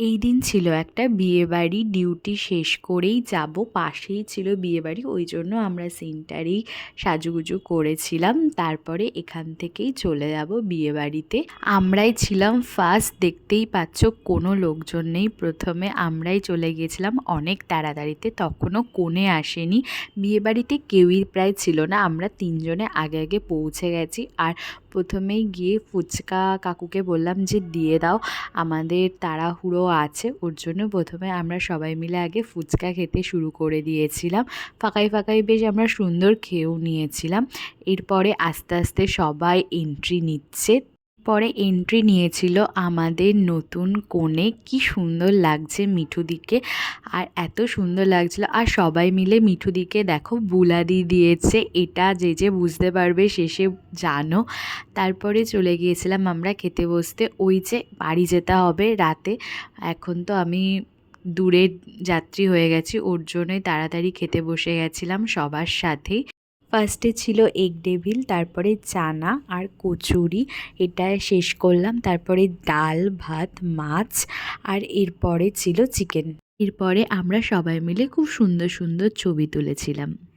এই দিন ছিল একটা বিয়েবাড়ি, ডিউটি শেষ করেই যাব, পাশেই ছিল বিয়েবাড়ি, ওই জন্য আমরা সেন্টারেই সাজুগুজু করেছিলাম। তারপরে এখান থেকেই চলে যাব বিয়েবাড়িতে। আমরাই ছিলাম ফার্স্ট, দেখতেই পাচ্ছ কোনো লোকজন নেই। প্রথমে আমরাই চলে গিয়েছিলাম অনেক তাড়াতাড়িতে, তখনও কনে আসেনি। বিয়েবাড়িতে কেউই প্রায় ছিল না, আমরা তিনজনে আগে আগে পৌঁছে গেছি। আর প্রথমেই গিয়ে ফুচকা কাকুকে বললাম যে দিয়ে দাও, আমাদের তাড়াহুড়ো আছে, ওর জন্য প্রথমে আমরা সবাই মিলে আগে ফুচকা খেতে শুরু করে দিয়েছিলাম। ফাঁকাই ফাঁকাই বেশ আমরা সুন্দর খেয়েও নিয়েছিলাম। এরপরে আস্তে আস্তে সবাই এন্ট্রি নিচ্ছে। পরে এন্ট্রি নিয়েছিল আমাদের নতুন কনে। কি সুন্দর লাগছে মিঠুদিকে, আর এত সুন্দর লাগছিল। আর সবাই মিলে মিঠুদিকে দেখো বুলাদি দিয়েছে, এটা যে যে বুঝতে পারবে শেষে জানো। তারপরে চলে গিয়েছিলাম আমরা খেতে বসতে। ওই যে বাড়ি যেতে হবে রাতে, এখন তো আমি দূরের যাত্রী হয়ে গেছি, ওর জন্যই তাড়াতাড়ি খেতে বসে গেছিলাম সবার সাথেই। ফার্স্টে ছিল এগ ডেভিল, তারপরে চানা আর কচুরি, এটা শেষ করলাম। তারপরে ডাল ভাত মাছ, আর এরপরে ছিল চিকেন। এরপরে আমরা সবাই মিলে খুব সুন্দর সুন্দর ছবি তুলেছিলাম।